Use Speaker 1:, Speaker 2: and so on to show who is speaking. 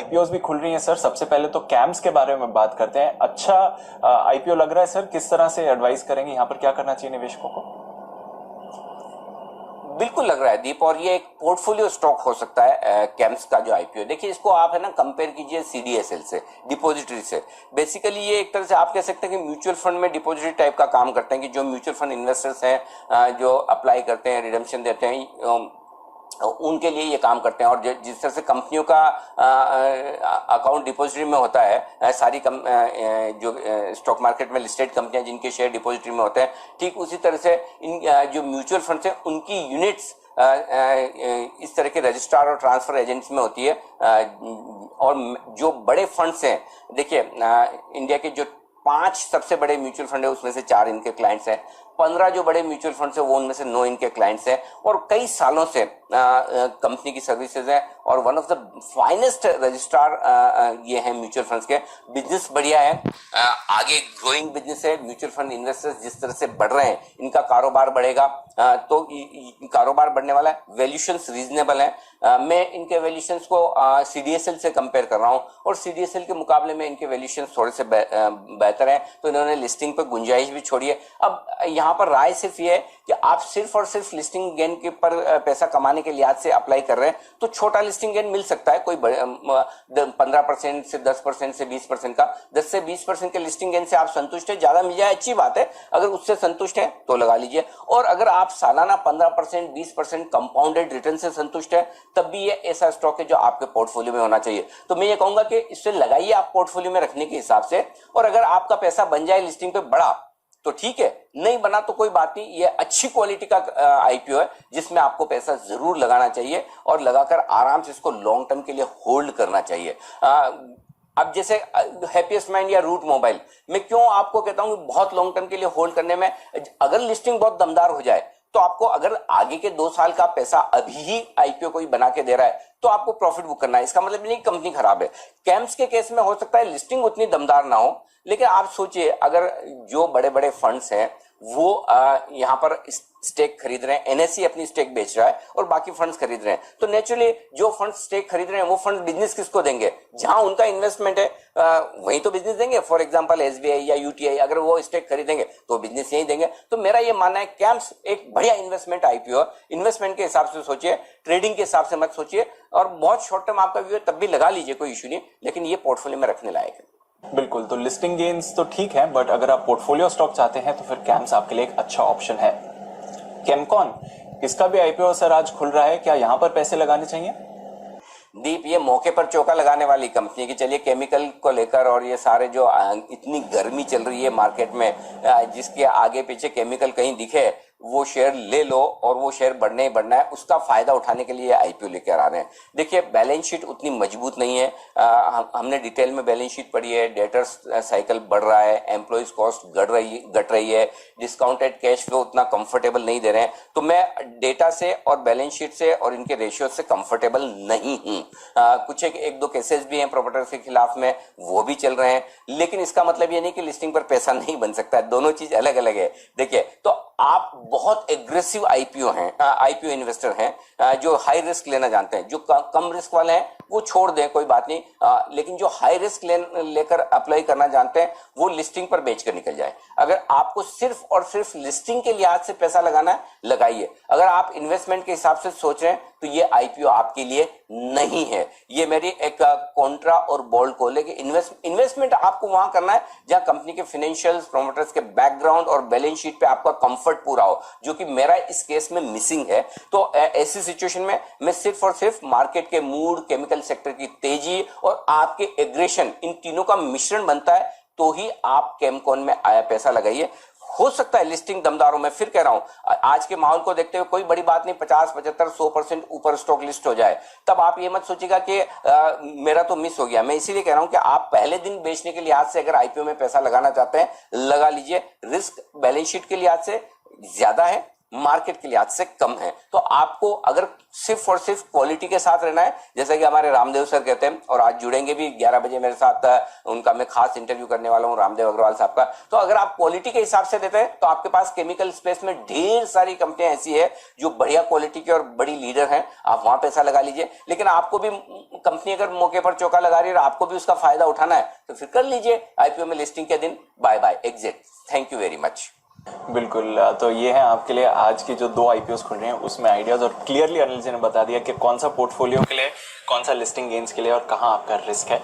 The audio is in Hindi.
Speaker 1: आईपीओस भी खुल रही हैं सर। सबसे पहले तो कैम्स के बारे में बात करते हैं। अच्छा आईपीओ लग रहा है सर, किस तरह से एडवाइस करेंगे यहाँ पर, क्या करना चाहिए निवेशकों को?
Speaker 2: बिल्कुल लग रहा है दीप, और ये एक पोर्टफोलियो स्टॉक हो सकता है कैम्स का जो आईपीओ। देखिए इसको आप है ना कंपेयर कीजिए सीडीएसएल से, डिपॉजिटरी से। बेसिकली ये एक तरह से आप कह सकते हैं कि म्यूचुअल फंड में डिपॉजिटरी टाइप का काम करते हैं, कि जो म्यूचुअल फंड इन्वेस्टर्स हैं जो अप्लाई करते हैं, रिडम्पशन देते हैं, उनके लिए ये काम करते हैं। और जिस तरह से कंपनियों का अकाउंट डिपॉजिटरी में होता है, सारी जो स्टॉक मार्केट में लिस्टेड कंपनियां जिनके शेयर डिपॉजिटरी में होते हैं, ठीक उसी तरह से इन जो म्यूचुअल फंड्स हैं उनकी यूनिट्स इस तरह के रजिस्ट्रार और ट्रांसफर एजेंट्स में होती है। और जो बड़े फंड्स हैं, देखिए इंडिया के जो 5 सबसे बड़े म्यूचुअल फंड है उसमें से 4 इनके क्लाइंट्स हैं, 15 जो बड़े म्यूचुअल फंड्स है वो उनमें से 9 इनके क्लाइंट्स हैं, और कई सालों से कंपनी की सर्विसेज है, और one of the finest registrar ये हैं म्यूचुअल फंड्स के। बिजनेस बढ़िया है, आगे ग्रोइंग बिजनेस है। म्यूचुअल फंड इन्वेस्टर्स जिस तरह से बढ़ रहे हैं, इनका कारोबार बढ़ेगा, तो कारोबार बढ़ने वाला है। वैल्यूशंस रीजनेबल है। मैं इनके वैल्यूशंस को सीडीएसएल से कंपेयर कर रहा हूं, और सीडीएसएल के मुकाबले में इनके वैल्यूशंस थोड़े से बेहतर हैं, तो इन्होंने लिस्टिंग पर गुंजाइश भी छोड़ी है। अब यहाँ पर राय सिर्फ ये है कि आप सिर्फ और सिर्फ लिस्टिंग गेन के पर पैसा कमाने के लिहाज से अप्लाई कर रहे हैं, तो छोटा लिस्टिंग गेन मिल सकता है, कोई 15% से 10% से 20% का। 10 से 20% के लिस्टिंग गेन से आप संतुष्ट है, ज्यादा मिल जाए अच्छी बात है। अगर उससे संतुष्ट है तो लगा लीजिए, और अगर आप सालाना 15% 20% कंपाउंडेड रिटर्न से संतुष्ट है, तब भी ये ऐसा स्टॉक है जो आपके पोर्टफोलियो में होना चाहिए। तो मैं ये कहूंगा कि इससे लगाइए आप पोर्टफोलियो में रखने के हिसाब से, और अगर आपका पैसा बन जाए लिस्टिंग पे बड़ा तो ठीक है, नहीं बना तो कोई बात नहीं। ये अच्छी क्वालिटी का आईपीओ है जिसमें आपको पैसा जरूर लगाना चाहिए, और लगाकर आराम से इसको लॉन्ग टर्म के लिए होल्ड करना चाहिए। अब जैसे हैप्पीएस्ट माइंड या रूट मोबाइल, मैं क्यों आपको कहता हूं कि बहुत लॉन्ग टर्म के लिए होल्ड करने में, अगर लिस्टिंग बहुत दमदार हो जाए तो आपको, अगर आगे के 2 साल का पैसा अभी ही आईपीओ कोई बना के दे रहा है तो आपको प्रॉफिट बुक करना है। इसका मतलब नहीं कंपनी खराब है। कैम्स के केस में हो सकता है लिस्टिंग उतनी दमदार ना हो, लेकिन आप सोचिए अगर जो बड़े बड़े फंड्स हैं वो यहाँ पर स्टेक खरीद रहे हैं, एनएसई अपनी स्टेक बेच रहा है और बाकी फंड्स खरीद रहे हैं, तो नेचुरली जो फंड स्टेक खरीद रहे हैं वो फंड बिजनेस किसको देंगे? जहां उनका इन्वेस्टमेंट है वहीं तो बिजनेस देंगे। फॉर एग्जांपल एसबीआई या यूटीआई, अगर वो स्टेक खरीदेंगे तो बिजनेस यही देंगे। तो मेरा ये मानना है कैम्स एक बढ़िया इन्वेस्टमेंट आईपीओ। इन्वेस्टमेंट के हिसाब से सोचिए, ट्रेडिंग के हिसाब से मत सोचिए, और बहुत शॉर्ट टर्म आपका व्यू है तब भी लगा लीजिए, कोई इशू नहीं, लेकिन ये पोर्टफोलियो में रखने लायक है।
Speaker 1: बिल्कुल, तो लिस्टिंग गेन्स तो ठीक है, बट अगर आप पोर्टफोलियो स्टॉक चाहते हैं तो फिर कैम्स आपके लिए एक अच्छा ऑप्शन है। केमकॉन, इसका भी आईपीओ सर आज खुल रहा है, क्या यहाँ पर पैसे लगाने चाहिए?
Speaker 2: दीप, ये मौके पर चौका लगाने वाली कंपनी है कि चलिए केमिकल को लेकर, और ये सारे जो इतनी गर्मी चल रही है मार्केट में, जिसके आगे पीछे केमिकल कहीं दिखे वो शेयर ले लो, और वो शेयर बढ़ने ही बढ़ना है, उसका फायदा उठाने के लिए आईपीओ लेकर आ रहे हैं। देखिए बैलेंस शीट उतनी मजबूत नहीं है, हमने डिटेल में बैलेंस शीट पढ़ी है। डेटर्स साइकिल बढ़ रहा है, एम्प्लॉइज कॉस्ट घट रही है, डिस्काउंटेड कैश फ्लो उतना कंफर्टेबल नहीं दे रहे हैं। तो मैं डेटा से और बैलेंस शीट से और इनके रेशियो से कंफर्टेबल नहीं हूं। कुछ एक दो केसेस भी हैं प्रॉपर्टर्स के खिलाफ में, वो भी चल रहे हैं, लेकिन इसका मतलब ये नहीं कि लिस्टिंग पर पैसा नहीं बन सकता है। दोनों चीज अलग अलग है। देखिए, तो आप बहुत एग्रेसिव आईपीओ इन्वेस्टर हैं जो हाई रिस्क लेना जानते हैं। जो कम रिस्क वाले हैं वो छोड़ दें, कोई बात नहीं, लेकिन जो हाई रिस्क लेकर अप्लाई करना जानते हैं वो लिस्टिंग पर बेच कर निकल जाए। अगर आपको सिर्फ और सिर्फ लिस्टिंग के लिहाज से पैसा लगाना है, लगाइए। अगर आप इन्वेस्टमेंट के हिसाब से सोच रहे हैं तो ये आईपीओ आपके लिए नहीं है। ये मेरी एक कॉन्ट्रा और बोल्ड कॉल है कि इन्वेस्टमेंट आपको वहां करना है जहां कंपनी के फाइनेंशियल्स, प्रोमोटर्स के बैकग्राउंड और बैलेंस शीट पे आपका कंफर्ट पूरा हो, जो कि मेरा इस केस में मिसिंग है। तो ऐसी सिचुएशन में मैं सिर्फ और सिर्फ मार्केट के मूड, केमिकल सेक्टर की तेजी और आपके एग्रेशन, इन तीनों का मिश्रण बनता है तो ही आप केमकॉन में आया पैसा लगाइए। हो सकता है लिस्टिंग दमदारों में, फिर कह रहा हूं आज के माहौल को देखते हुए कोई बड़ी बात नहीं, 50, 75, 100% ऊपर स्टॉक लिस्ट हो जाए, तब आप ये मत सोचिएगा कि मेरा तो मिस हो गया। मैं इसीलिए कह रहा हूं कि आप पहले दिन बेचने के लिहाज से अगर आईपीओ में पैसा लगाना चाहते हैं, लगा लीजिए। रिस्क बैलेंस शीट के लिहाज से ज्यादा है, मार्केट के लिहाज से कम है। तो आपको अगर सिर्फ और सिर्फ क्वालिटी के साथ रहना है, जैसे कि हमारे रामदेव सर कहते हैं, और आज जुड़ेंगे भी 11 बजे मेरे साथ, उनका मैं खास इंटरव्यू करने वाला हूं रामदेव अग्रवाल साहब का। तो अगर आप क्वालिटी के हिसाब से देते हैं तो आपके पास केमिकल स्पेस में ढेर सारी कंपनियां ऐसी है जो बढ़िया क्वालिटी की और बड़ी लीडर हैं, आप वहां पैसा लगा लीजिए। लेकिन आपको भी कंपनी अगर मौके पर चौका लगा रही है और आपको भी उसका फायदा उठाना है तो फिर कर लीजिए आईपीओ में लिस्टिंग के दिन। Bye bye, exit. Thank you very much.
Speaker 1: बिल्कुल, तो ये है आपके लिए आज की जो 2 आईपीओस खुल रहे हैं उसमें आइडियाज, और क्लियरली अनिल जी ने बता दिया कि कौन सा पोर्टफोलियो के लिए, कौन सा लिस्टिंग गेन्स के लिए और कहाँ आपका रिस्क है।